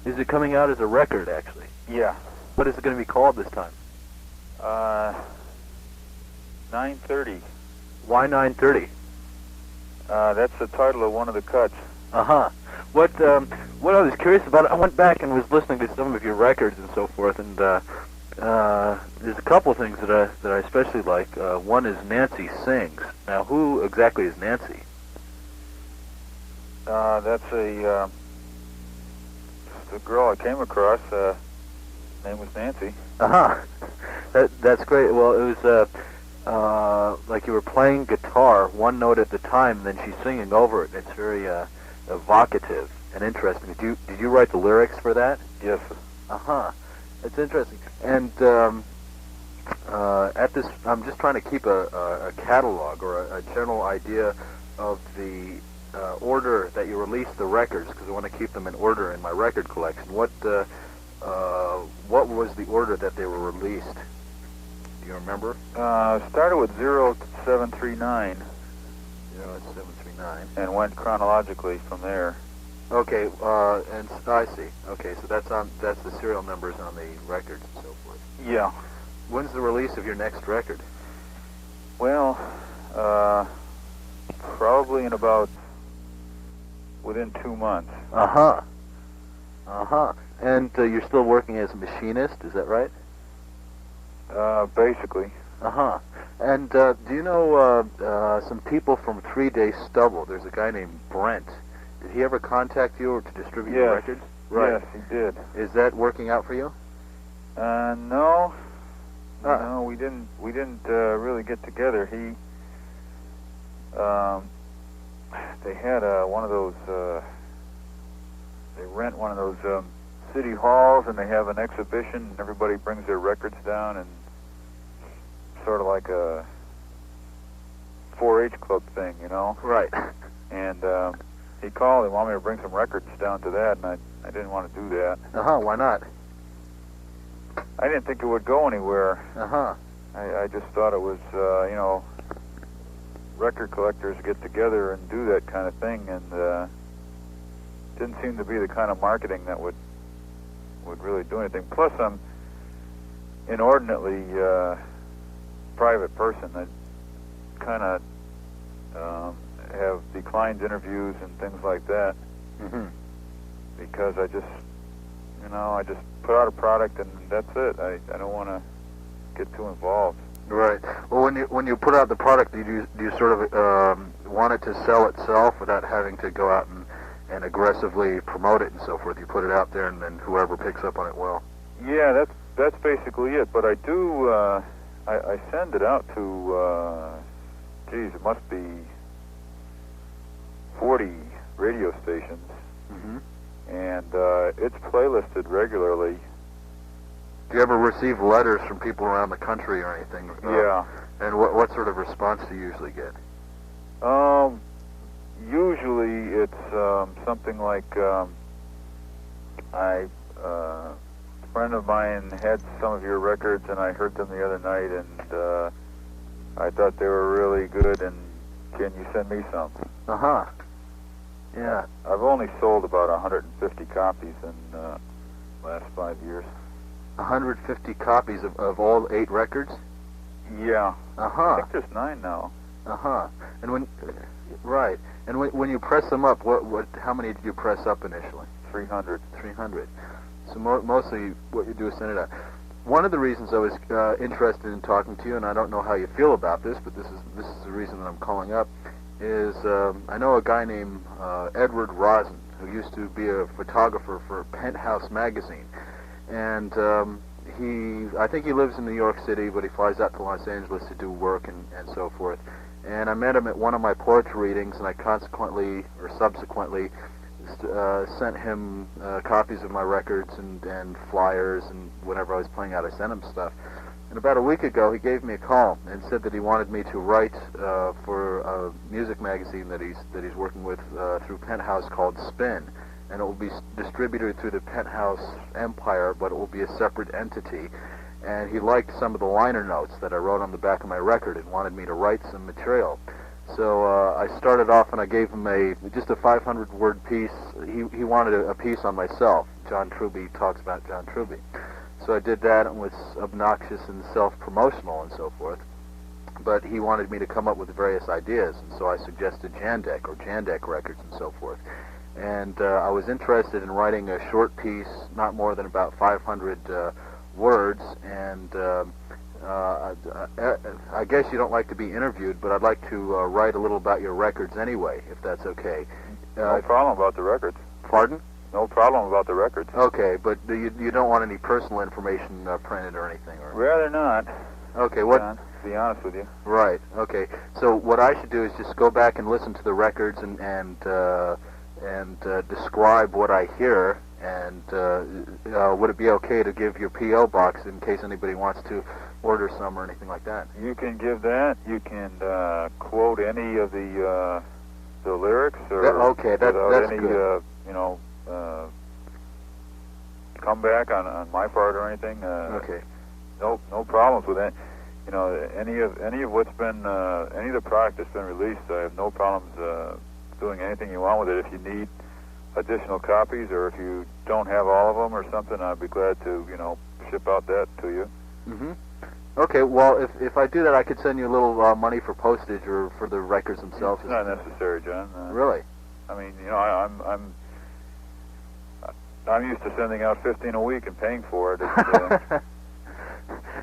Is it coming out as a record, actually? Yeah. What is it going to be called this time? 9:30. Why 9:30? That's the title of one of the cuts. Uh-huh. What I was curious about, I went back and was listening to some of your records and so forth, and there's a couple of things that I especially like. One is Nancy Sings. Now, who exactly is Nancy? That's a girl I came across. Name was Nancy. Uh-huh. That's great. Well, it was like you were playing guitar one note at a time, and then she's singing over it. It's very evocative and interesting. Did you write the lyrics for that? Yes. Uh-huh. That's interesting. And at this, I'm just trying to keep a catalog or a general idea of the order that you release the records, because I want to keep them in order in my record collection. What was the order that they were released? Do you remember? Started with 0739. 0739. And went chronologically from there. Okay, and I see. Okay, so that's the serial numbers on the records and so forth. Yeah. When's the release of your next record? Well, probably in about within 2 months. Uh-huh. Uh-huh. And you're still working as a machinist, is that right? Basically. Uh-huh. And do you know some people from 3 Day Stubble? There's a guy named Brent. Did he ever contact you or to distribute your records? Right. Yes, he did. Is that working out for you? No. No, we didn't really get together. They had one of those, they rent one of those city halls, and they have an exhibition, and everybody brings their records down, and sort of like a 4-H club thing, you know? Right. And he called and wanted me to bring some records down to that, and I didn't want to do that. Uh-huh, why not? I didn't think it would go anywhere. Uh-huh. I just thought it was, record collectors get together and do that kind of thing, and didn't seem to be the kind of marketing that would really do anything. Plus, I'm inordinately private person. I kind of have declined interviews and things like that. Mm-hmm. Because I just put out a product and that's it. I don't want to get too involved. Right. Well, when you put out the product, do you sort of want it to sell itself without having to go out and aggressively promote it and so forth? You put it out there, and then whoever picks up on it will. Yeah, that's basically it. But I do I send it out to it must be 40 radio stations. Mm-hmm. And it's playlisted regularly. Do you ever receive letters from people around the country or anything? Yeah. And what sort of response do you usually get? Usually it's something like a friend of mine had some of your records, and I heard them the other night, and I thought they were really good, and can you send me some? Uh-huh. Yeah. I've only sold about 150 copies in the last 5 years. 150 copies of all 8 records? Yeah. Uh-huh. I think there's 9 now. Uh-huh. And when you press them up, how many did you press up initially? 300. 300. So mostly what you do is send it out. One of the reasons I was interested in talking to you, and I don't know how you feel about this, but this is the reason that I'm calling up, is I know a guy named Edward Rosen, who used to be a photographer for Penthouse magazine, and I think he lives in New York City, but he flies out to Los Angeles to do work and so forth. And I met him at one of my poetry readings, and I subsequently sent him copies of my records and flyers, and whenever I was playing out, I sent him stuff. And about a week ago, he gave me a call and said that he wanted me to write for a music magazine that he's working with through Penthouse called Spin, and it will be distributed through the Penthouse empire, but it will be a separate entity. And he liked some of the liner notes that I wrote on the back of my record and wanted me to write some material. So I started off and I gave him just a 500-word piece. He wanted a piece on myself. John Trubee talks about John Trubee. So I did that, and it was obnoxious and self-promotional and so forth. But he wanted me to come up with various ideas, and so I suggested Jandek or Jandek records and so forth. And I was interested in writing a short piece, not more than about 500 words, and I guess you don't like to be interviewed, but I'd like to write a little about your records anyway, if that's okay. No problem about the records. Pardon? No problem about the records. Okay, but you don't want any personal information printed or anything, or? Rather not. Okay, what? John, to be honest with you. Right. Okay. So what I should do is just go back and listen to the records and describe what I hear. And would it be okay to give your P.O. box in case anybody wants to order some or anything like that? You can give that. You can quote any of the lyrics, or okay, that's any good. Comeback on my part or anything. Okay. No problems with that. You know, any of what's been any of the product that's been released, I have no problems doing anything you want with it. If you need additional copies, or if you don't have all of them or something, I'd be glad to ship out that to you. Mm-hmm. Okay. Well, if I do that, I could send you a little money for postage or for the records themselves. It's not necessary, John. Really? I mean, I'm used to sending out 15 a week and paying for it.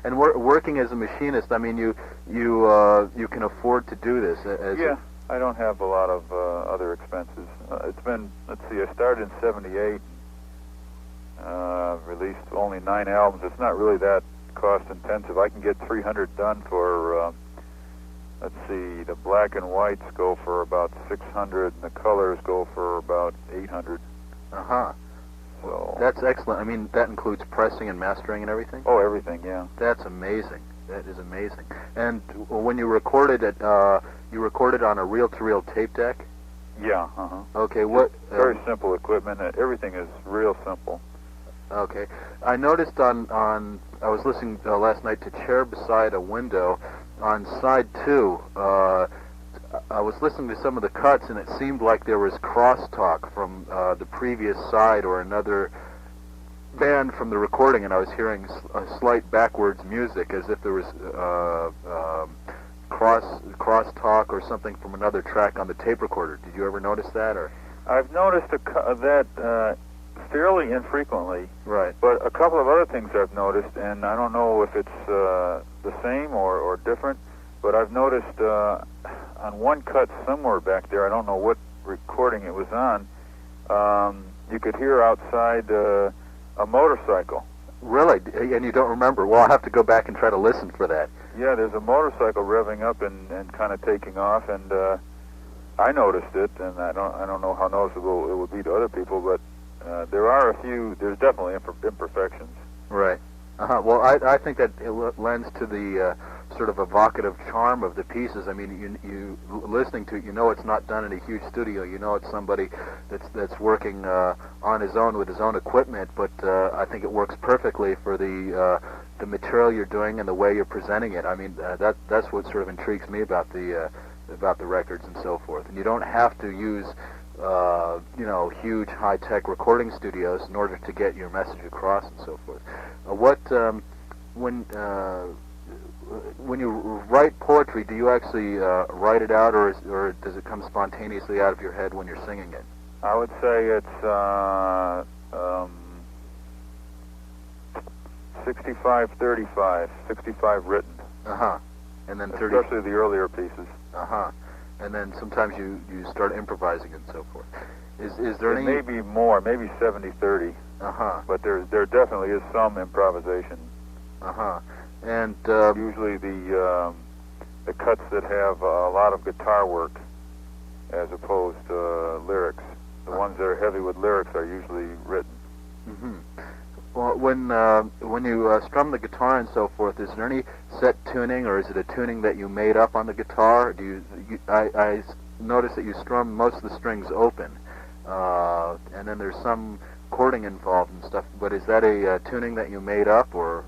And working as a machinist, I mean, you can afford to do this. I don't have a lot of other expenses. It's been, let's see, I started in '78. Released only 9 albums. It's not really that cost intensive. I can get 300 done for. Let's see, the black and whites go for about 600, and the colors go for about 800. So that's excellent. I mean, that includes pressing and mastering and everything? Oh, everything, yeah. That's amazing. That is amazing. And when you recorded it, you recorded on a reel-to-reel tape deck? Yeah, Okay, what... very simple equipment. Everything is real simple. Okay. I noticed I was listening last night to Chair Beside a Window. On side 2, I was listening to some of the cuts, and it seemed like there was crosstalk from the previous side or another band from the recording, and I was hearing a slight backwards music, as if there was crosstalk or something from another track on the tape recorder. Did you ever notice that, or? I've noticed that fairly infrequently. Right. But a couple of other things I've noticed, and I don't know if it's the same or different, but I've noticed on one cut somewhere back there, I don't know what recording it was on, you could hear outside a motorcycle. Really? And you don't remember? Well, I'll have to go back and try to listen for that. Yeah, there's a motorcycle revving up and kind of taking off, and I noticed it, and I don't know how noticeable it would be to other people, but there's definitely imperfections. Right. Well, I think that it lends to the sort of evocative charm of the pieces. I mean, you listening to it, it's not done in a huge studio. It's somebody that's working on his own with his own equipment. But I think it works perfectly for the material you're doing and the way you're presenting it. I mean, that's what sort of intrigues me about the records and so forth. And you don't have to use huge high-tech recording studios in order to get your message across and so forth. When you write poetry, do you actually write it out, or does it come spontaneously out of your head when you're singing it? I would say it's 65-35, 65 written. And then 30... Especially the earlier pieces. And then sometimes you start improvising and so forth. Is there any... Maybe more, maybe 70-30. But there definitely is some improvisation. And usually the cuts that have a lot of guitar work as opposed to lyrics. The ones that are heavy with lyrics are usually written. Well, when you strum the guitar and so forth, is there any set tuning, or is it a tuning that you made up on the guitar? I noticed that you strum most of the strings open, and then there's some chording involved and stuff. But is that a tuning that you made up, or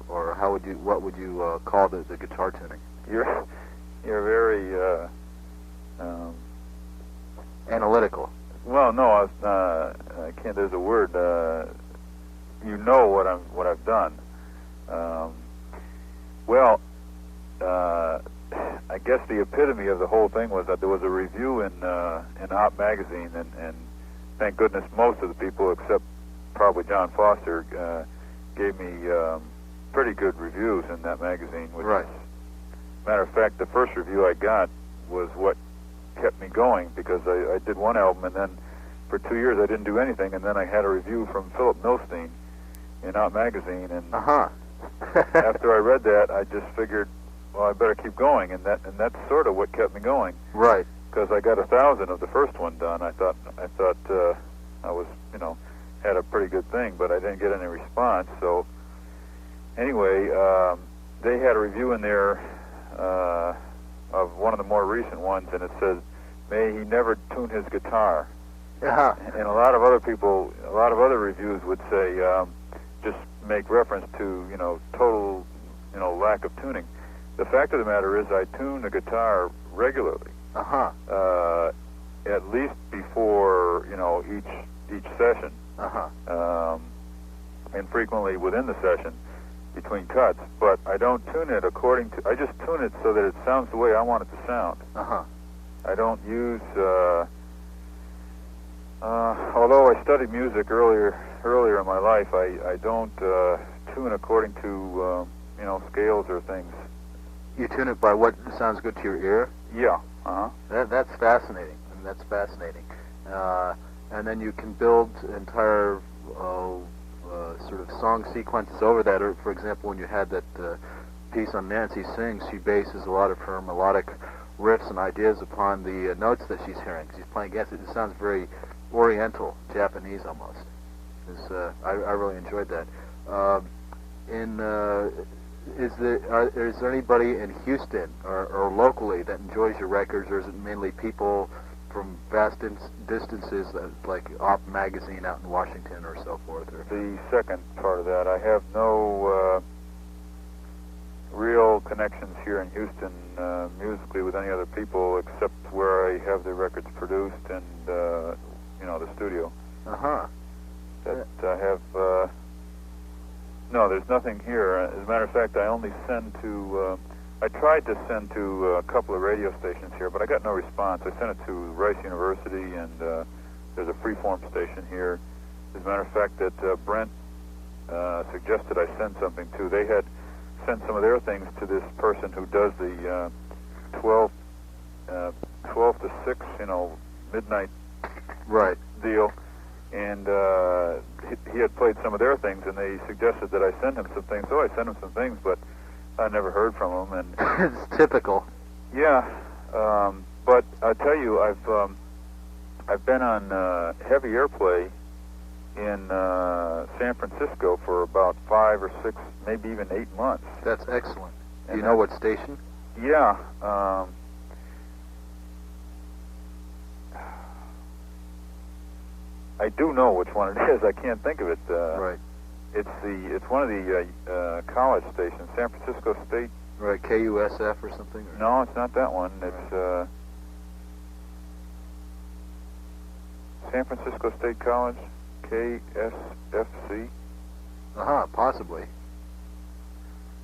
what would you call the guitar tuning? You're very Analytical. Well, no, I can't. There's a word. You know what I've done. Well, I guess the epitome of the whole thing was that there was a review in Hop magazine, and thank goodness most of the people, except probably John Foster, gave me pretty good reviews in that magazine. Which right. Matter of fact, the first review I got was what kept me going, because I did one album, and then for 2 years I didn't do anything, and then I had a review from Philip Milstein in Out Magazine, and after I read that, I just figured, well, I better keep going, and that's sort of what kept me going. Right. Because I got 1,000 of the first one done. I thought I was, had a pretty good thing, but I didn't get any response. So anyway, they had a review in there of one of the more recent ones, and it says, "May he never tune his guitar." And a lot of other reviews would say, just make reference to, total, lack of tuning. The fact of the matter is, I tune the guitar regularly. At least before, each session. And frequently within the session, between cuts. But I don't tune it I just tune it so that it sounds the way I want it to sound. I don't use, although I studied music earlier in my life, I don't tune according to, scales or things. You tune it by what sounds good to your ear? Yeah. That's fascinating. And then you can build entire sort of song sequences over that. Or, for example, when you had that piece on Nancy Sings, she bases a lot of her melodic riffs and ideas upon the notes that she's hearing. She's playing against it. It sounds very Oriental, Japanese almost. I really enjoyed that. Is there anybody in Houston or locally that enjoys your records, or is it mainly people from vast distances, like Op Magazine out in Washington or so forth? Or? The second part of that, I have no real connections here in Houston musically with any other people, except where I have the records produced and the studio. That I have. No, there's nothing here. As a matter of fact, I only send to. I tried to send to a couple of radio stations here, but I got no response. I sent it to Rice University, and there's a freeform station here. As a matter of fact, that Brent suggested I send something to. They had sent some of their things to this person who does the 12 to 6, midnight deal. And he had played some of their things, and they suggested that I send him some things. So I sent him some things, but I never heard from him. And it's typical. Yeah, but I tell you, I've been on heavy airplay in San Francisco for about 5 or 6, maybe even 8 months. That's excellent. Do you know what station? Yeah. I do know which one it is. I can't think of it. Right. It's one of the college stations, San Francisco State. Right, KUSF or something? Or? No, it's not that one. It's San Francisco State College, KSFC. Possibly.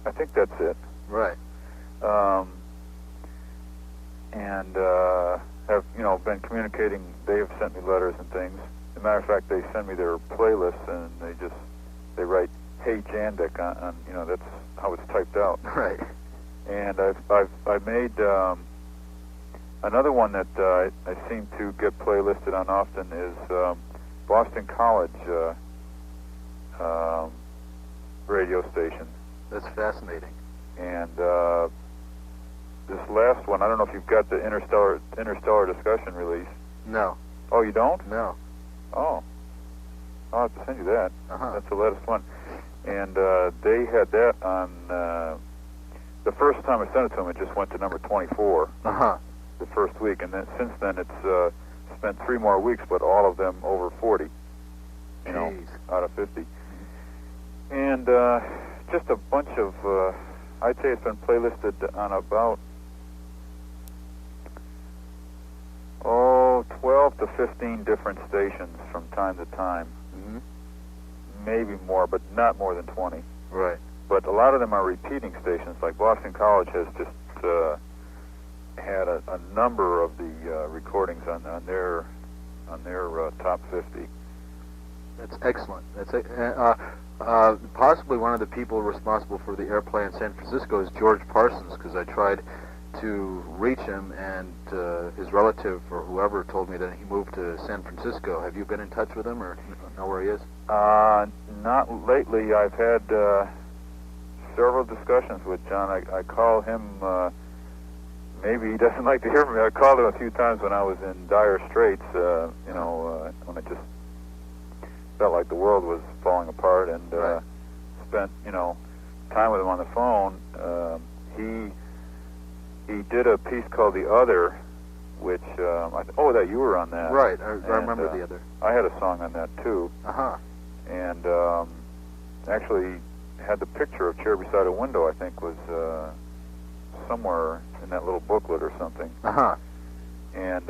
I think that's it. Right. And have been communicating. They have sent me letters and things. As a matter of fact, they send me their playlists, and they write "Hey Jandek" on that's how it's typed out. Right. And I've made another one that I seem to get playlisted on often is Boston College radio station. That's fascinating. And this last one, I don't know if you've got the Interstellar Discussion release. No. Oh, you don't? No. Oh. I'll have to send you that. That's the latest one. And they had that on... the first time I sent it to them, it just went to number 24 the first week. And then since then, it's spent 3 more weeks, but all of them over 40, out of 50. And just a bunch of... I'd say it's been playlisted on about 15 different stations from time to time. Mm-hmm. Maybe more, but not more than 20. Right. But a lot of them are repeating stations. Like Boston College has just had a number of the recordings on their top 50. That's excellent. That's possibly one of the people responsible for the airplay in San Francisco is George Parsons, because I tried to reach him, and his relative or whoever told me that he moved to San Francisco. Have you been in touch with him, or know where he is? Not lately. I've had several discussions with John. I call him. Maybe he doesn't like to hear from me. I called him a few times when I was in dire straits. When I just felt like the world was falling apart, and right. Spent time with him on the phone. He did a piece called The Other, which that you were on that. Right, I remember The Other. I had a song on that too. Uh-huh. And actually had the picture of Chair Beside a Window, I think, was somewhere in that little booklet or something. Uh-huh. And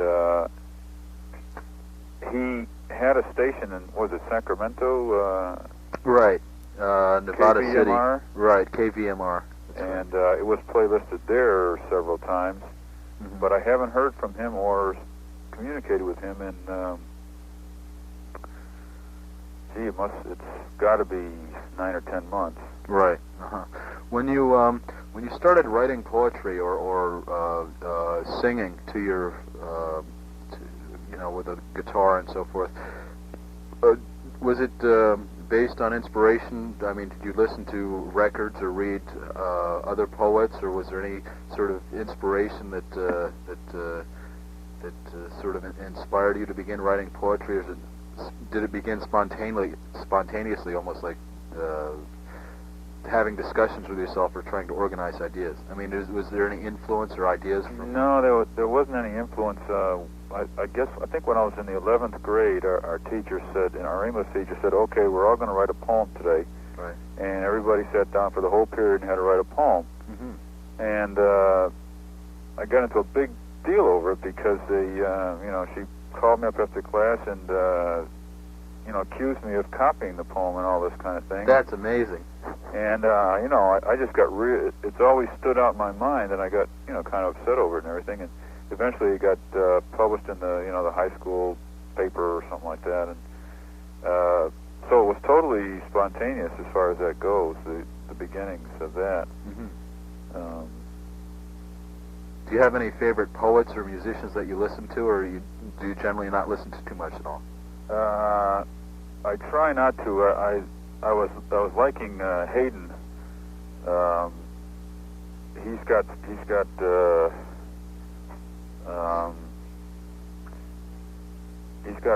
he had a station in, was it Sacramento? Right, Nevada KVMR? City. Right, KVMR. And it was playlisted there several times, mm-hmm. but I haven't heard from him or communicated with him in, it's got to be 9 or 10 months. Right. Uh-huh. When you started writing poetry or singing to your with a guitar and so forth, was it based on inspiration? I mean, did you listen to records or read other poets, or was there any sort of inspiration that sort of inspired you to begin writing poetry, or did it begin spontaneously, almost like having discussions with yourself or trying to organize ideas? I mean, was there any influence or ideas from? No, there wasn't any influence. I think when I was in the 11th grade, our teacher said, and our English teacher said, okay, we're all going to write a poem today. Right. And everybody sat down for the whole period and had to write a poem. Mm-hmm. And I got into a big deal over it because she called me up after class and accused me of copying the poem and all this kind of thing. That's amazing. And I just got it's always stood out in my mind, and I got kind of upset over it and everything. And eventually it got published in the high school paper or something like that, and so it was totally spontaneous as far as that goes, the beginnings of that. Mm-hmm. Do you have any favorite poets or musicians that you listen to, or do you generally not listen to too much at all? I try not to. I was liking Hayden. He's got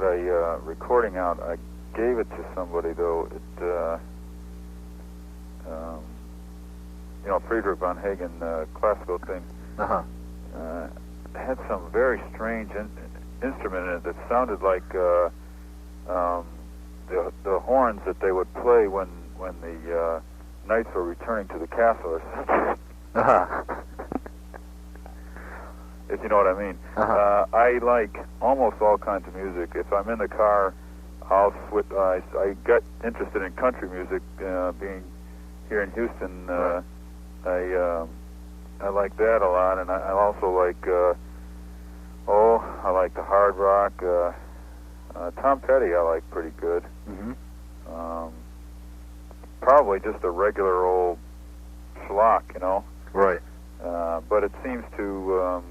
a recording out. I gave it to somebody though. Friedrich von Hagen classical thing. Uh-huh. Had some very strange instrument in it that sounded like the horns that they would play when the knights were returning to the castle or something. Uh-huh. If you know what I mean. Uh-huh. I like almost all kinds of music. If I'm in the car, I'll switch. I got interested in country music, being here in Houston. Right. I like that a lot, and I also like I like the hard rock. Tom Petty I like pretty good. Mm-hmm. Probably just a regular old schlock, Right. But it seems to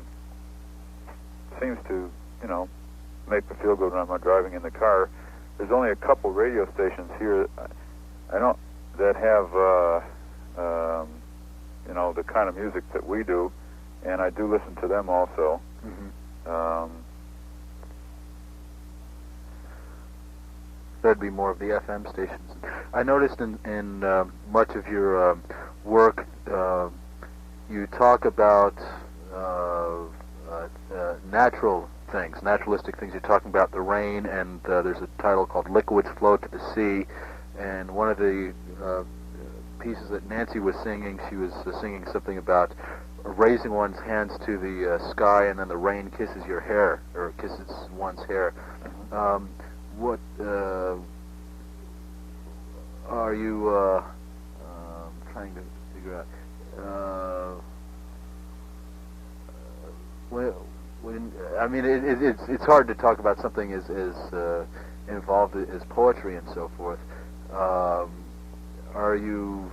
make me feel good when I'm driving in the car. There's only a couple radio stations here that have the kind of music that we do, and I do listen to them also. Mm-hmm. That'd be more of the FM stations. I noticed in much of your work, you talk about natural things, naturalistic things. You're talking about the rain, and there's a title called "Liquids Flow to the Sea." And one of the pieces that Nancy was singing, she was singing something about raising one's hands to the sky, and then the rain kisses your hair, or kisses one's hair. What are you trying to figure out? I mean, it's hard to talk about something as involved as poetry and so forth. Are you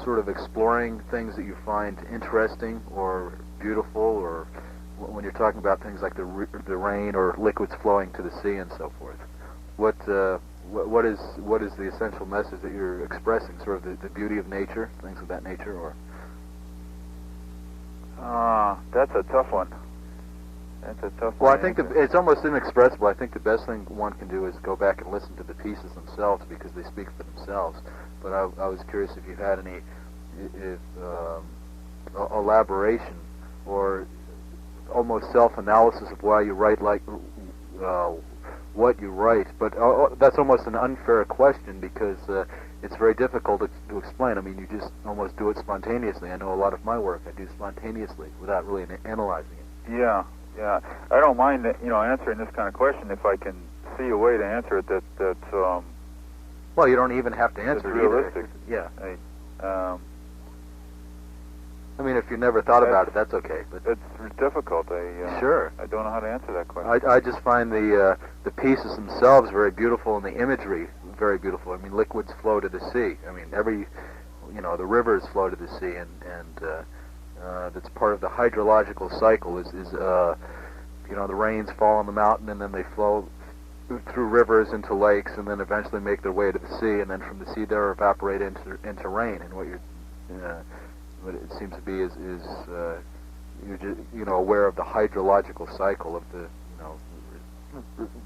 sort of exploring things that you find interesting or beautiful, or when you're talking about things like the rain or liquids flowing to the sea and so forth? What is the essential message that you're expressing? Sort of the beauty of nature, things of that nature, or? That's a tough one. Well, I think it's almost inexpressible. I think the best thing one can do is go back and listen to the pieces themselves, because they speak for themselves. But I was curious if you had any elaboration or almost self-analysis of why you write like what you write. But that's almost an unfair question, because it's very difficult to explain. I mean, you just almost do it spontaneously. I know a lot of my work I do spontaneously without really analyzing it. Yeah. I don't mind, answering this kind of question if I can see a way to answer it that's well, you don't even have to answer it realistic. Either. Yeah. I mean, if you never thought about it, that's okay. But it's difficult. Sure. I don't know how to answer that question. I just find the pieces themselves very beautiful, and the imagery very beautiful. I mean, liquids flow to the sea. I mean, the rivers flow to the sea, and that's part of the hydrological cycle. Is the rains fall on the mountain, and then they flow through rivers into lakes, and then eventually make their way to the sea, and then from the sea they evaporate into rain. And what it seems to be is you're just, aware of the hydrological cycle of the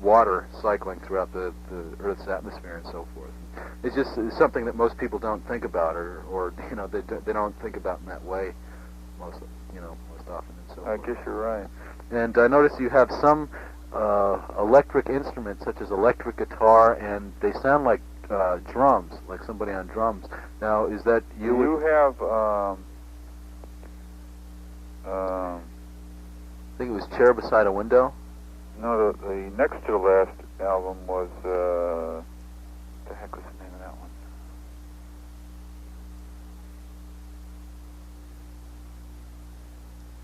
water cycling throughout the Earth's atmosphere and so forth. It's just something that most people don't think about, or they don't think about in that way most often and so forth. I guess you're right. And I notice you have some electric instruments, such as electric guitar, and they sound like drums, like somebody on drums. Now, is that you? You have, I think it was Chair Beside a Window? No, the next to the last album was, the heck was the name of that one?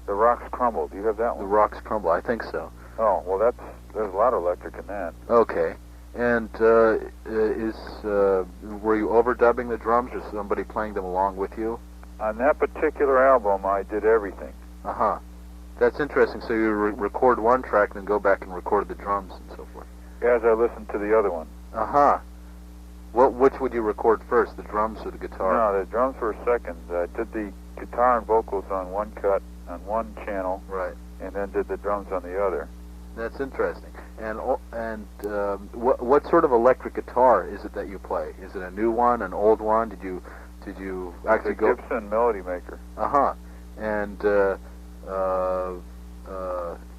The Rocks Crumble. Do you have that one? The Rocks Crumble, I think so. Oh, well, there's a lot of electric in that. Okay. And were you overdubbing the drums, or somebody playing them along with you? On that particular album, I did everything. Uh-huh. That's interesting. So you record one track, then go back and record the drums and so forth. As I listened to the other one. Uh-huh. Which would you record first, the drums or the guitar? No, the drums were second. I did the guitar and vocals on one cut, on one channel. Right. And then did the drums on the other. That's interesting. And what sort of electric guitar is it that you play? Is it a new one, an old one? Did you actually go? Gibson Melody Maker. Uh-huh. And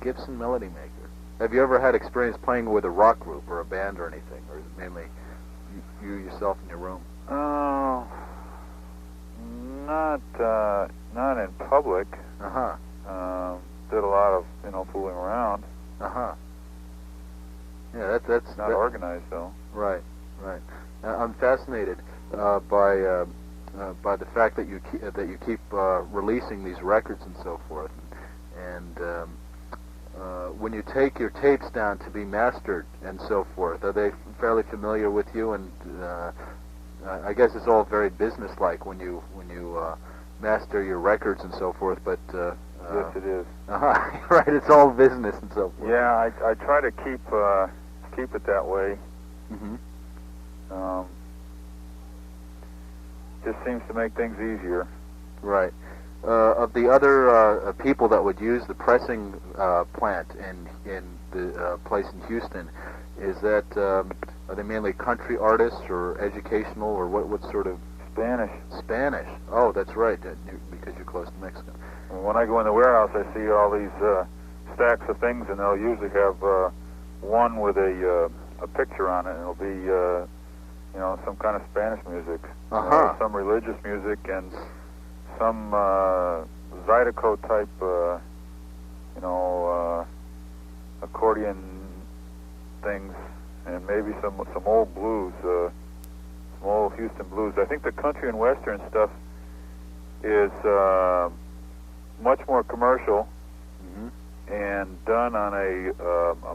Gibson Melody Maker. Have you ever had experience playing with a rock group or a band or anything, or is it mainly you yourself in your room? Not in public. Uh-huh. Did a lot of fooling around. Uh-huh. Yeah, that's not organized though. Right. I'm fascinated by the fact that you keep releasing these records and so forth. And when you take your tapes down to be mastered and so forth, are they fairly familiar with you? And I guess it's all very businesslike when you master your records and so forth. But yes, it is. Right, it's all business and so forth. Yeah, I try to keep it that way. Mm-hmm. Just seems to make things easier. Right. Of the other people that would use the pressing plant in the place in Houston, is that are they mainly country artists or educational, or what sort of? Spanish. Spanish. Oh, that's right, because you're close to Mexico. When I go in the warehouse, I see all these stacks of things, and they'll usually have one with a picture on it, and it'll be some kind of Spanish music, Uh-huh. some religious music, and some Zydeco type, accordion things, and maybe some old blues, some old Houston blues. I think the country and western stuff is much more commercial and done on a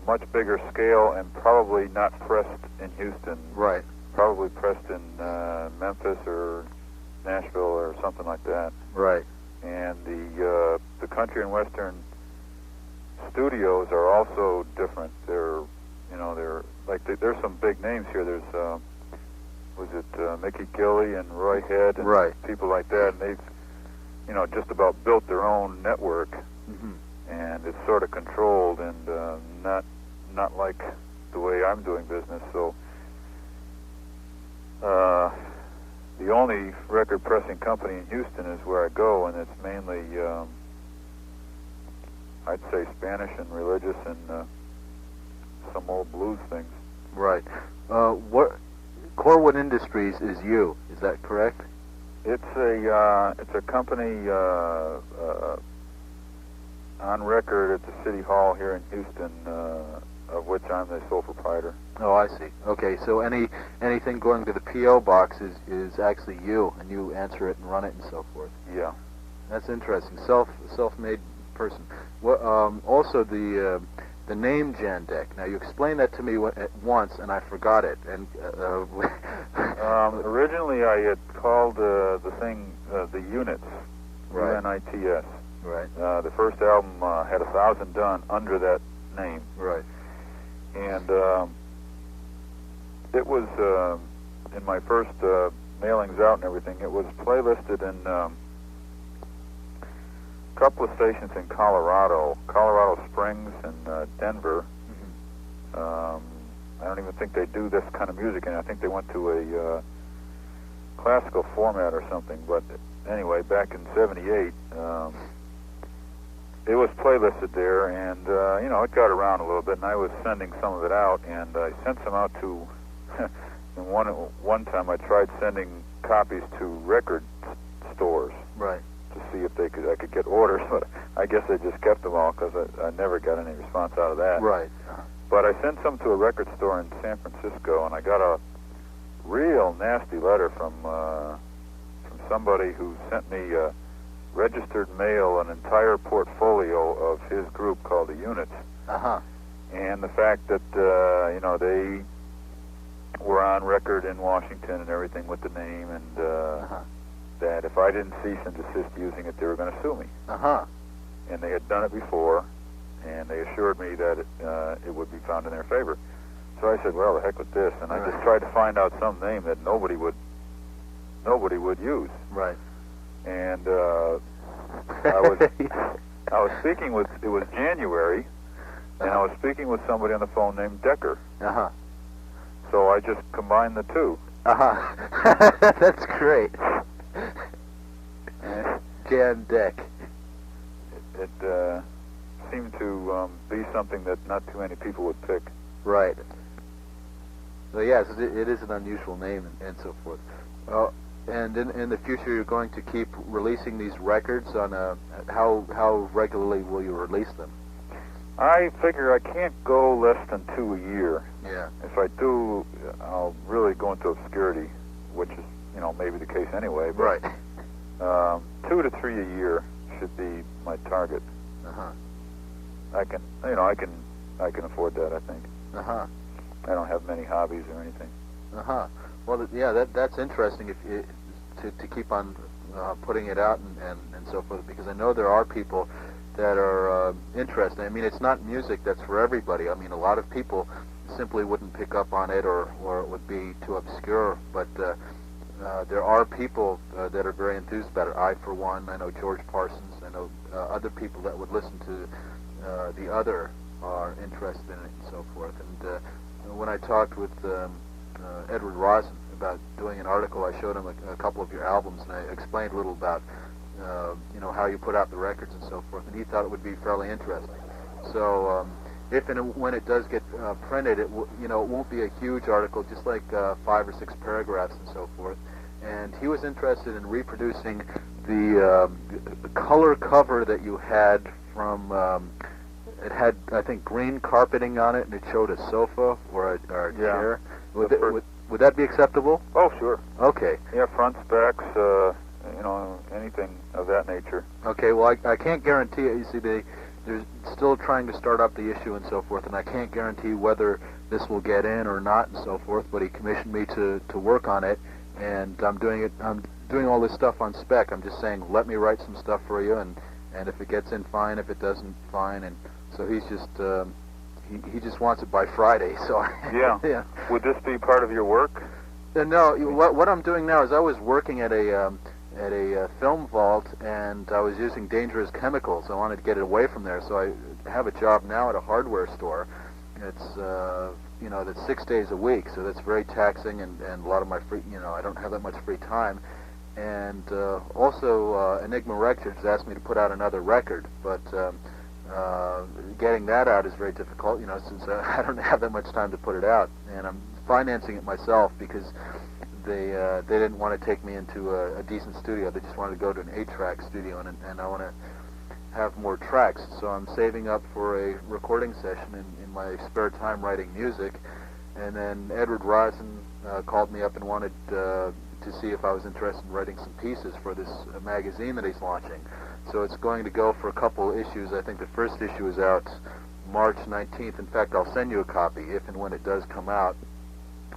much bigger scale, and probably not pressed in Houston. Right. Probably pressed in Memphis or Nashville or something like that. Right. And the country and western studios are also different. They're there's some big names here. There's Mickey Gilley and Roy Head and right. people like that, and they've just about built their own network, and it's sort of controlled and not like the way I'm doing business. So the only record pressing company in Houston is where I go, and it's mainly I'd say Spanish and religious and some old blues things. Right. What Corwood Industries is you? Is that correct? It's a company on record at the City Hall here in Houston, of which I'm the sole proprietor. Oh, I see. Okay, so anything going to the P.O. box is actually you, and you answer it and run it and so forth. Yeah. That's interesting. Self-made person. What, also the name Jandek. Now you explained that to me once, and I forgot it. And originally I had called the thing the Units, right. UNITS. Right. The first album had 1,000 done under that name. Right. And it was in my first mailings out and everything. It was playlisted in a couple of stations in Colorado Springs and Denver. I don't even think they do this kind of music, and I think they went to a classical format or something. But anyway, back in '78, it was playlisted there, and it got around a little bit, and I was sending some of it out, and I sent some out to. And one time I tried sending copies to record stores. Right. To see if I could get orders, but I guess I just kept them all because I never got any response out of that. Right. But I sent some to a record store in San Francisco, and I got a real nasty letter from somebody who sent me registered mail, an entire portfolio of his group called the Units. And the fact that they were on record in Washington and everything with the name, and that if I didn't cease and desist using it, they were going to sue me. And they had done it before, and they assured me that it would be found in their favor. So I said, well, the heck with this, and I just tried to find out some name that nobody would use. Right. And I was speaking with, it was January, and I was speaking with somebody on the phone named Decker. So I just combined the two. That's great. Jandek. It seemed to be something that not too many people would pick. Right. So yes, it is an unusual name and so forth. And in the future, you're going to keep releasing these records on how regularly will you release them? I figure I can't go less than 2 a year. Yeah. If I do, I'll really go into obscurity, which is maybe the case anyway. But, right. 2 to 3 a year should be my target. I can afford that, I think. I don't have many hobbies or anything. Well, yeah, that's interesting. If to keep on putting it out and so forth, because I know there are people that are interested. I mean, it's not music that's for everybody. I mean, a lot of people simply wouldn't pick up on it, or it would be too obscure. But there are people that are very enthused about it. I, for one, I know George Parsons. I know other people that would listen to the other are interested in it and so forth. And when I talked with Edward Rosen about doing an article, I showed him a couple of your albums, and I explained a little about how you put out the records and so forth, and he thought it would be fairly interesting. So if and when it does get printed, it won't be a huge article, just like 5 or 6 paragraphs and so forth, and he was interested in reproducing the color cover that you had from. It had, I think, green carpeting on it, and it showed a sofa or a chair. Would that be acceptable? Oh, sure. Okay. Yeah, fronts, backs, anything of that nature. Okay, well, I can't guarantee it. You see, they're still trying to start up the issue and so forth, and I can't guarantee whether this will get in or not and so forth, but he commissioned me to work on it, and I'm doing all this stuff on spec. I'm just saying, let me write some stuff for you, and if it gets in, fine. If it doesn't, fine. And so he's just... He just wants it by Friday, so... Yeah. Yeah. Would this be part of your work? No, what I'm doing now is I was working at a film vault, and I was using dangerous chemicals. I wanted to get it away from there, so I have a job now at a hardware store. It's, that's 6 days a week, so that's very taxing, and a lot of my free, I don't have that much free time. And also, Enigma Records asked me to put out another record, but... getting that out is very difficult, since I don't have that much time to put it out, and I'm financing it myself because they didn't want to take me into a decent studio. They just wanted to go to an 8-track studio, and I want to have more tracks, so I'm saving up for a recording session in my spare time writing music. And then Edward Rosen called me up and wanted to see if I was interested in writing some pieces for this magazine that he's launching. So it's going to go for a couple issues. I think the first issue is out March 19th. In fact, I'll send you a copy if and when it does come out.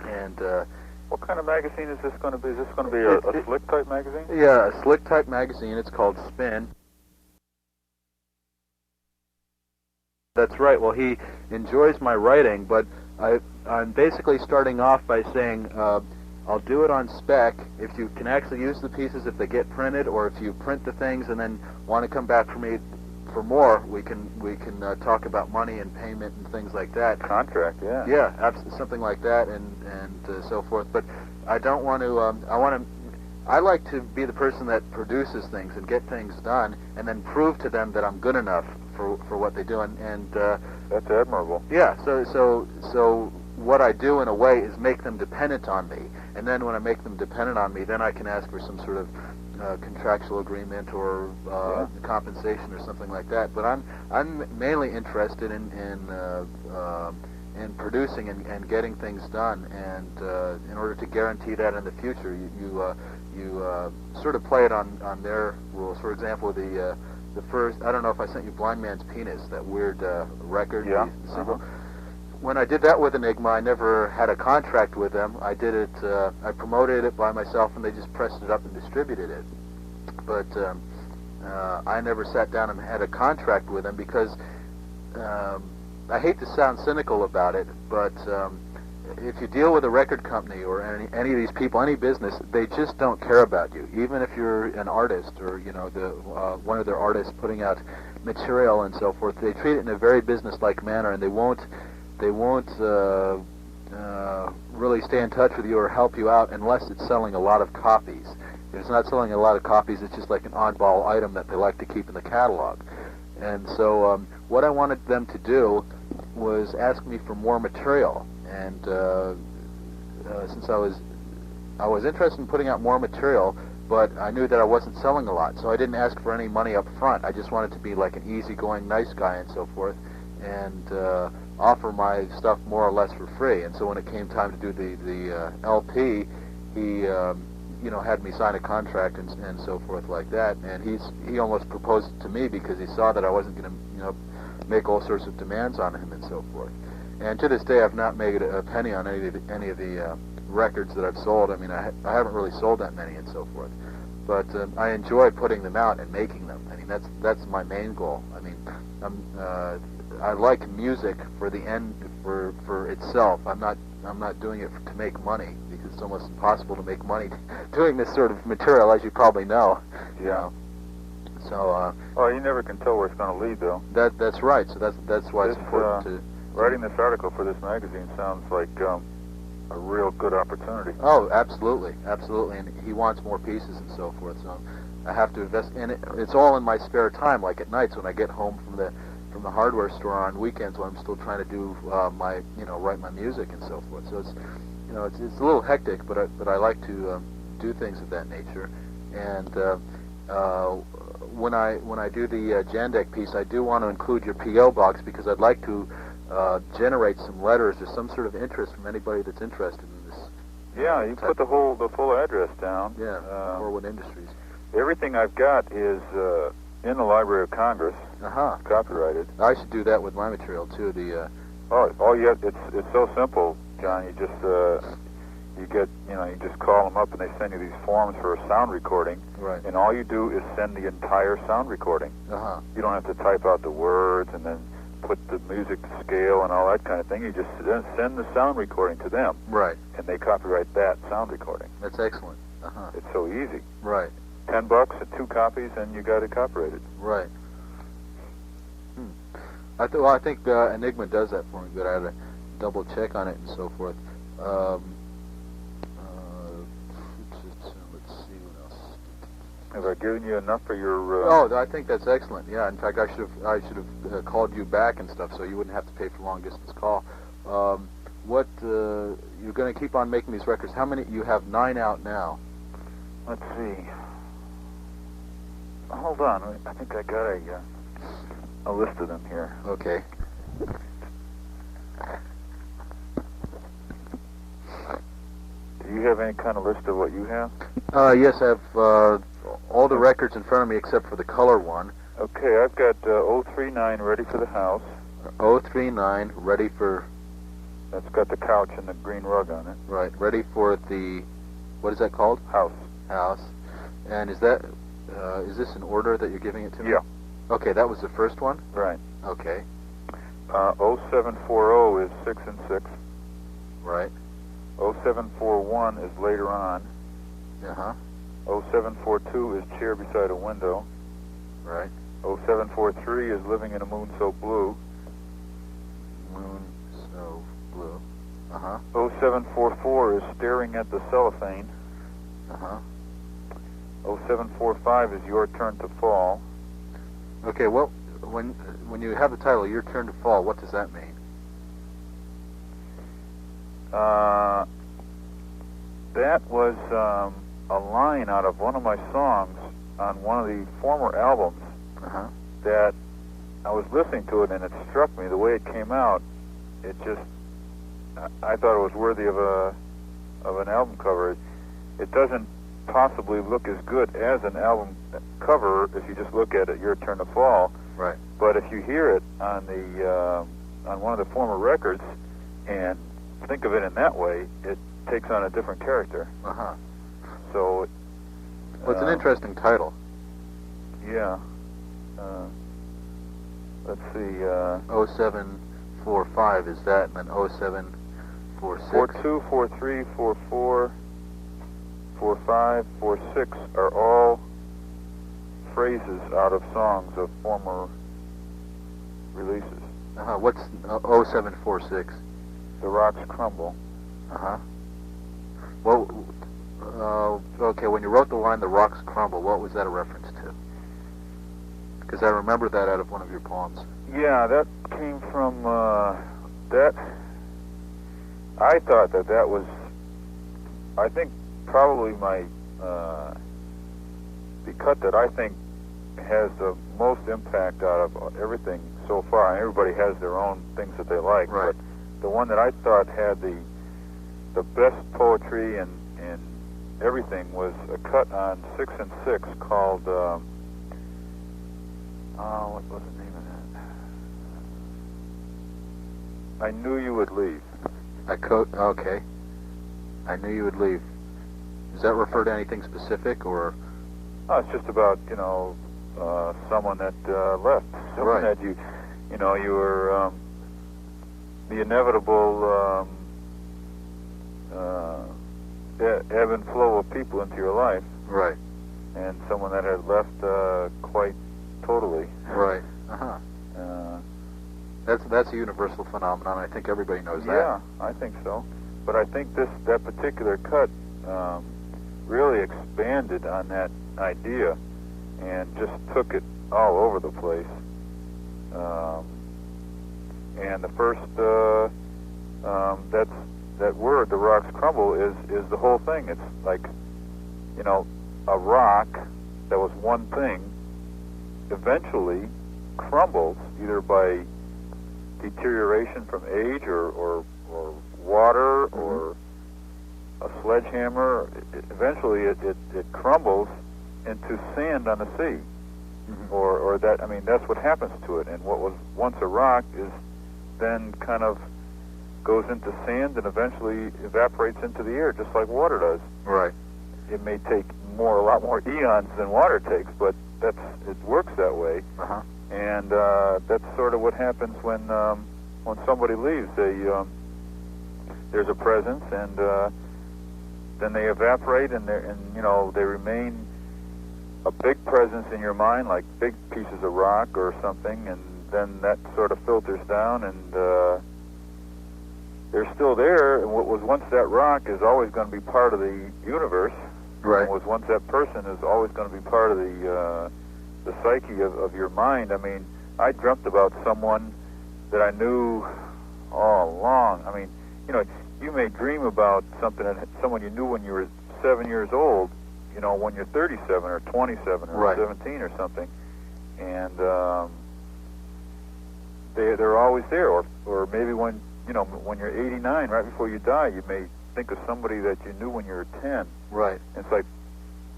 And what kind of magazine is this going to be? Is this going to be a slick type magazine? Yeah, a slick type magazine. It's called Spin. That's right. Well, he enjoys my writing, but I'm basically starting off by saying I'll do it on spec if you can actually use the pieces if they get printed, or if you print the things and then want to come back for me for more, we can talk about money and payment and things like that. Contract, yeah. Yeah, absolutely, something like that, and so forth. But I don't want to. I like to be the person that produces things and get things done, and then prove to them that I'm good enough for what they do. And that's admirable. Yeah. So what I do in a way is make them dependent on me, and then when I make them dependent on me, then I can ask for some sort of contractual agreement or compensation or something like that. But I'm mainly interested in producing and getting things done, and in order to guarantee that in the future, you sort of play it on their rules. For example, the first, I don't know if I sent you Blind Man's Penis, that weird record. Yeah. When I did that with Enigma, I never had a contract with them. I did it, I promoted it by myself, and they just pressed it up and distributed it. But I never sat down and had a contract with them because I hate to sound cynical about it, but if you deal with a record company or any of these people, any business, they just don't care about you. Even if you're an artist or one of their artists putting out material and so forth, they treat it in a very business-like manner, and they won't really stay in touch with you or help you out unless it's selling a lot of copies. If it's not selling a lot of copies, it's just like an oddball item that they like to keep in the catalog. And so what I wanted them to do was ask me for more material. And since I was interested in putting out more material, but I knew that I wasn't selling a lot, so I didn't ask for any money up front. I just wanted to be like an easygoing, nice guy and so forth, and offer my stuff more or less for free. And so when it came time to do the LP, he had me sign a contract and so forth like that. And he almost proposed it to me because he saw that I wasn't going to make all sorts of demands on him and so forth. And to this day, I've not made a penny on any of the records that I've sold. I mean, I haven't really sold that many and so forth. But I enjoy putting them out and making them. I mean, that's my main goal. I mean, I like music for the end, for itself. I'm not doing it to make money, because it's almost impossible to make money doing this sort of material, as you probably know. Yeah. So. Well, you never can tell where it's going to lead, though. That's right. So that's why it's important to. Writing this article for this magazine sounds like a real good opportunity. Oh, absolutely, absolutely. And he wants more pieces and so forth. So I have to invest in it. It's all in my spare time, like at nights when I get home from the hardware store on weekends when I'm still trying to do write my music and so forth. So it's it's a little hectic, but I like to do things of that nature. And when I do the Jandek piece, I do want to include your P.O. box because I'd like to generate some letters or some sort of interest from anybody that's interested in this. Yeah, you put the full address down. Yeah, Horwood Industries. Everything I've got is in the Library of Congress, copyrighted. I should do that with my material too. It's so simple, John. You just you just call them up and they send you these forms for a sound recording. Right. And all you do is send the entire sound recording. You don't have to type out the words and then put the music to scale and all that kind of thing. You just send the sound recording to them. Right. And they copyright that sound recording. That's excellent. It's so easy. Right. $10 and 2 copies, and you got it copyrighted. Right. I think Enigma does that for me, but I had to double check on it and so forth. Let's see what else. Have I given you enough for your? Oh, I think that's excellent. Yeah, in fact, I should have called you back and stuff, so you wouldn't have to pay for long distance call. You're going to keep on making these records? How many? You have 9 out now. Let's see. Hold on. I think I got a list of them here. Okay. Do you have any kind of list of what you have? Yes, I have all the records in front of me except for the color one. Okay, I've got 039 ready for the house. 039 ready for... That's got the couch and the green rug on it. Right, ready for the... What is that called? House. House. And is that... is this in order that you're giving it to me? Yeah. Okay, that was the first one? Right. Okay. 0740 is 6 and 6. Right. 0741 is later on. 0742 is chair beside a window. Right. 0743 is living in a moon so blue. Moon so blue. 0744 is staring at the cellophane. 0745 is your turn to fall. Okay, well, when you have the title, Your Turn to Fall, what does that mean? That was a line out of one of my songs on one of the former albums that I was listening to it, and it struck me the way it came out. It just, I thought it was worthy of an album cover. It doesn't possibly look as good as an album cover if you just look at it, Your Turn to Fall. Right. But if you hear it on the on one of the former records and think of it in that way, it takes on a different character. So, well, it's an interesting title. Yeah. Let's see. 0745 is that, and then 0746. 42, 43, 44, 45, 46 are all phrases out of songs of former releases. What's 0746? The Rocks Crumble. Well, okay, when you wrote the line, The Rocks Crumble, what was that a reference to? Because I remember that out of one of your poems. Yeah, that came from, that, I thought that was, I think, probably my, the cut that I think has the most impact out of everything so far. And everybody has their own things that they like, right. But the one that I thought had the best poetry and everything was a cut on 6 and 6 called, what was the name of that? I Knew You Would Leave. Okay. I Knew You Would Leave. Does that refer to anything specific, or? Oh, it's just about, someone that left. Someone right. that you were, the inevitable ebb and flow of people into your life. Right. And someone that had left quite totally. Right. That's a universal phenomenon. I think everybody knows that. Yeah, I think so. But I think that particular cut really expanded on that idea and just took it all over the place. And the first that word, the Rocks Crumble, is the whole thing. It's like you know, a rock that was one thing eventually crumbles either by deterioration from age or water or a sledgehammer. Eventually it crumbles into sand on the sea. Or that, I mean, that's what happens to it. And what was once a rock is then kind of goes into sand and eventually evaporates into the air, just like water does. Right. It may take a lot more eons than water takes, but it works that way. And that's sort of what happens when somebody leaves. There's a presence, and then they evaporate, and you know, they remain a big presence in your mind, like big pieces of rock or something, and then that sort of filters down, and they're still there. And what was once that rock is always going to be part of the universe. Right. What was once that person is always going to be part of the psyche of your mind. I mean, I dreamt about someone that I knew all along. I mean, you know, you may dream about someone you knew when you were 7 years old, you know, when you're 37 or 27 or 17 or something, and they're always there. Or maybe when you're 89, right before you die, you may think of somebody that you knew when you were 10. Right. And it's like,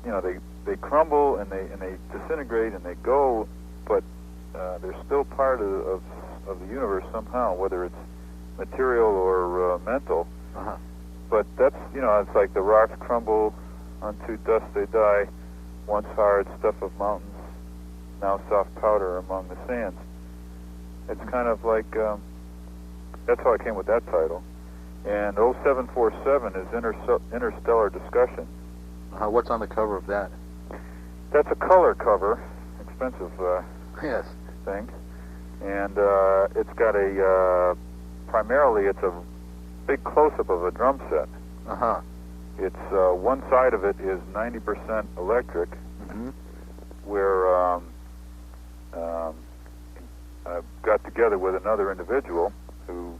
you know, they crumble and they disintegrate and they go, but they're still part of the universe somehow, whether it's material or mental. But that's, you know, it's like the rocks crumble, unto dust they die, once hard stuff of mountains, now soft powder among the sands. It's kind of like, that's how I came with that title. And 0747 is Interstellar Discussion. What's on the cover of that? That's a color cover, expensive yes. thing. And it's got primarily it's a big close-up of a drum set. It's one side of it is 90% electric, where I got together with another individual who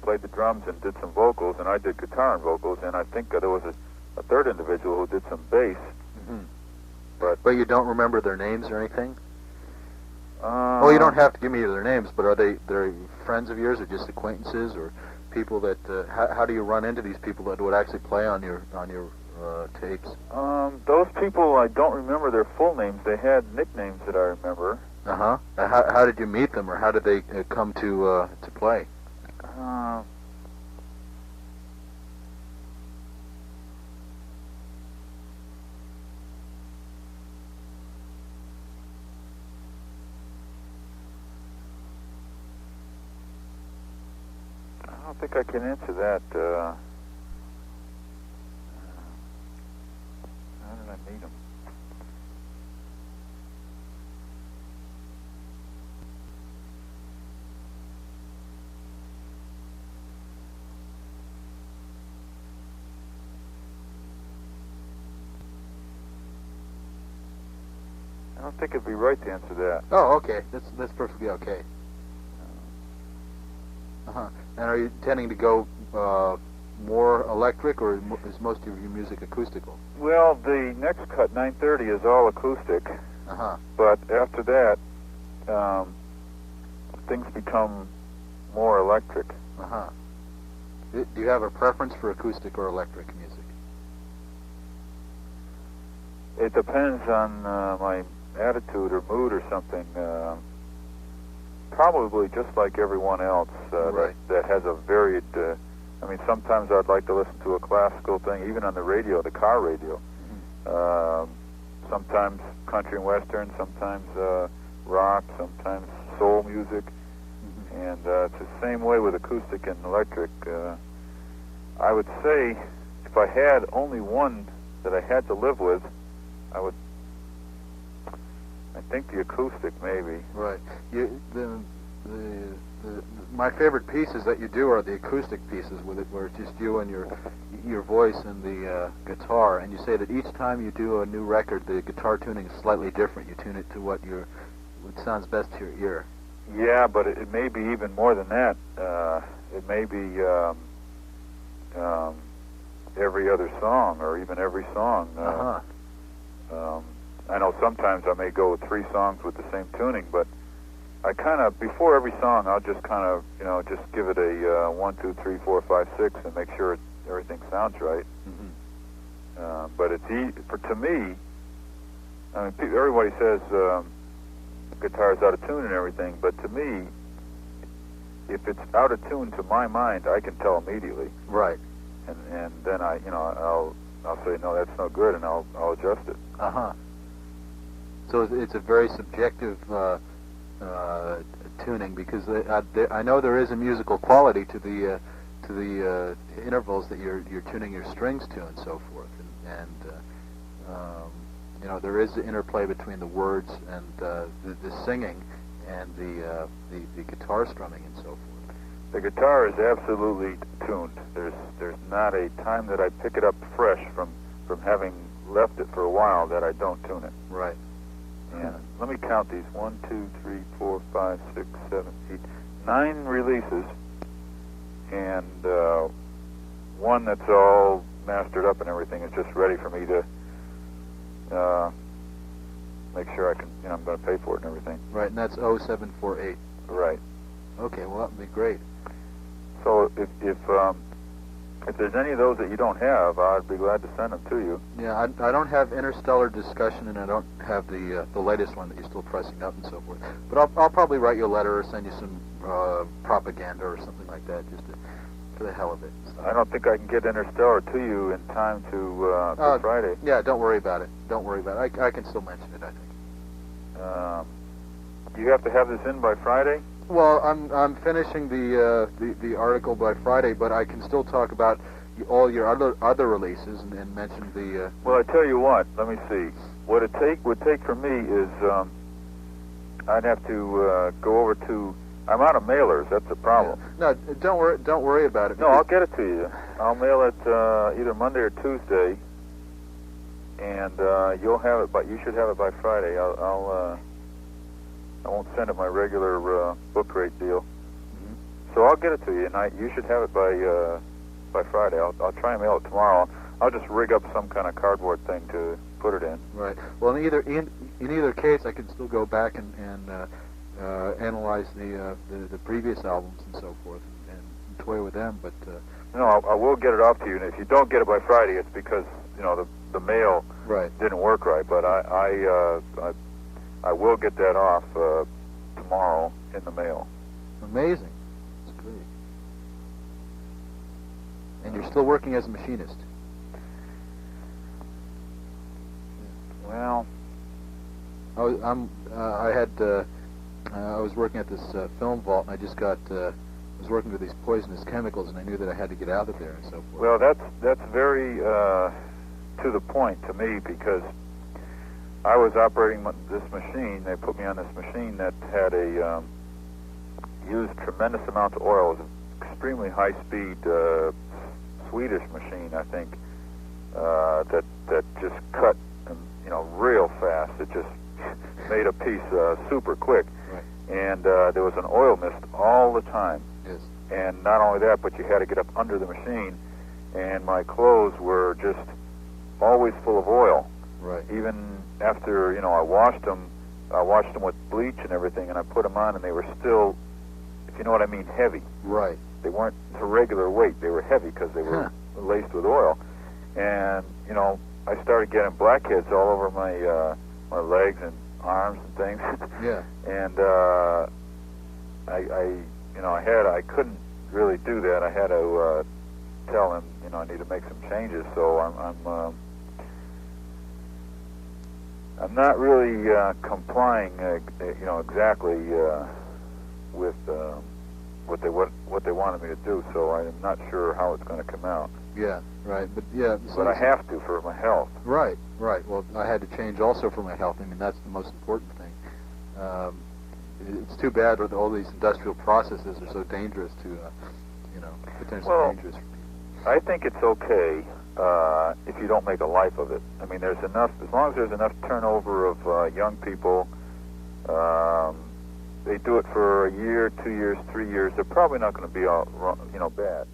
played the drums and did some vocals, and I did guitar and vocals, and I think there was a third individual who did some bass. But you don't remember their names or anything? Well, you don't have to give me their names, but are they friends of yours or just acquaintances or people that? How do you run into these people that would actually play on your tapes? Those people, I don't remember their full names. They had nicknames that I remember. How did you meet them, or how did they come to play? I don't think I can answer that. How did I meet them? I don't think it'd be right to answer that. Oh, okay. That's perfectly okay. And are you tending to go more electric, or is most of your music acoustical? Well, the next cut, 930, is all acoustic. But after that, things become more electric. Do you have a preference for acoustic or electric music? It depends on my attitude or mood or something. Probably just like everyone else that has a varied... I mean, sometimes I'd like to listen to a classical thing, even on the radio, the car radio. Sometimes country and western, sometimes rock, sometimes soul music. And it's the same way with acoustic and electric. I would say if I had only one that I had to live with, I think the acoustic, maybe. Right. My favorite pieces that you do are the acoustic pieces, where it's just you and your voice and the guitar. And you say that each time you do a new record, the guitar tuning is slightly different. You tune it to what sounds best to your ear. Yeah, but it may be even more than that. It may be every other song or even every song. I know sometimes I may go with 3 songs with the same tuning, but I kind of, before every song, I'll just kind of, just give it a 1, 2, 3, 4, 5, 6 and make sure everything sounds right. But it's to me, I mean, everybody says guitar's out of tune and everything, but to me, if it's out of tune to my mind, I can tell immediately. Right. And then I'll say, no, that's no good, and I'll adjust it. So it's a very subjective tuning, because I know there is a musical quality to the intervals that you're tuning your strings to and so forth, and there is the interplay between the words and the singing and the guitar strumming and so forth. The guitar is absolutely tuned. There's not a time that I pick it up fresh from having left it for a while that I don't tune it. Right. And let me count these: 1, 2, 3, 4, 5, 6, 7, 8, 9 releases, and one that's all mastered up and everything is just ready for me to make sure I can, I'm going to pay for it and everything. Right, and that's 0748. Right. Okay, well, that would be great. So if there's any of those that you don't have, I'd be glad to send them to you. Yeah, I don't have Interstellar Discussion, and I don't have the latest one that you're still pressing up and so forth. But I'll probably write you a letter or send you some propaganda or something like that, just for the hell of it. So. I don't think I can get Interstellar to you in time for Friday. Yeah, don't worry about it. Don't worry about it. I can still mention it, I think. Do you have to have this in by Friday? Well, I'm finishing the article by Friday, but I can still talk about all your other releases and mention the. Well, I tell you what. Let me see. What it would take for me is I'd have to go over to. I'm out of mailers. That's the problem. Yeah. No, don't worry about it. No, I'll get it to you. I'll mail it either Monday or Tuesday, and you'll have it. But you should have it by Friday. I won't send it my regular book rate deal. So I'll get it to you, and you should have it by Friday. I'll try and mail it tomorrow. I'll just rig up some kind of cardboard thing to put it in. Right. Well, in either case, I can still go back and analyze the previous albums and so forth and toy with them. But no, I will get it off to you. And if you don't get it by Friday, it's because the mail didn't work right. But I will get that off tomorrow in the mail. Amazing. That's great. And you're still working as a machinist? Well, I was working at this film vault, and I just was working with these poisonous chemicals, and I knew that I had to get out of there and so forth. Well, that's very to the point to me, because I was operating this machine. They put me on this machine that had used tremendous amounts of oil. It was an extremely high-speed Swedish machine, I think, that just cut, real fast. It just made a piece super quick. Right. And there was an oil mist all the time. Yes. And not only that, but you had to get up under the machine, and my clothes were just always full of oil. Right. Even after, I washed them with bleach and everything, and I put them on, and they were still, if you know what I mean, heavy. Right. They weren't a regular weight. They were heavy because they were laced with oil. And, I started getting blackheads all over my legs and arms and things. Yeah. And I couldn't really do that. I had to tell him, I need to make some changes. So I'm not really complying, exactly with what they wanted me to do. So I'm not sure how it's going to come out. Yeah, right. But yeah. But I have to for my health. Right. Well, I had to change also for my health. I mean, that's the most important thing. It's too bad that all these industrial processes are so dangerous to, potentially dangerous for people. I think it's okay if you don't make a life of it. I mean, there's enough, as long as there's enough turnover of young people, they do it for a year, 2 years, 3 years, they're probably not going to be all, bad.